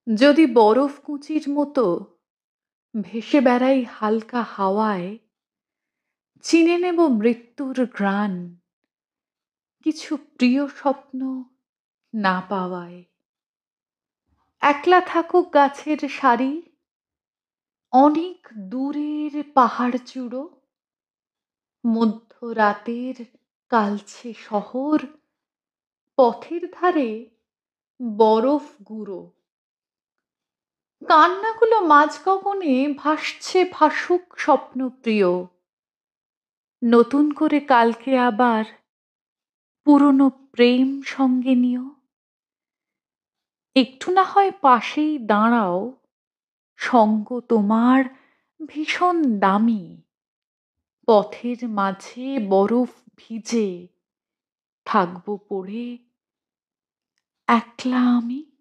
যদি বরফ কুচির মতো ভেসে বেড়াই হালকা হাওয়ায়, চিনে নেব মৃত্যুর ঘ্রাণ কিছু প্রিয় স্বপ্ন না পাওয়ায়। একলা থাকুক গাছের সারি, অনেক দূরের পাহাড় চূড়ো, মধ্যরাতের কালছে শহর, পথের ধারে বরফ গুঁড়ো। কান্নাগুলো মাঝ গগনে ভাসছে ভাসুক স্বপ্নপ্রিয়, নতুন করে কালকে আবার পুরনো প্রেম সঙ্গে নিও। একটু না হয় পাশেই দাঁড়াও, সঙ্গ তোমার ভীষণ দামি। পথের মাঝে বরফ ভিজে থাকবো পড়ে একলা আমি।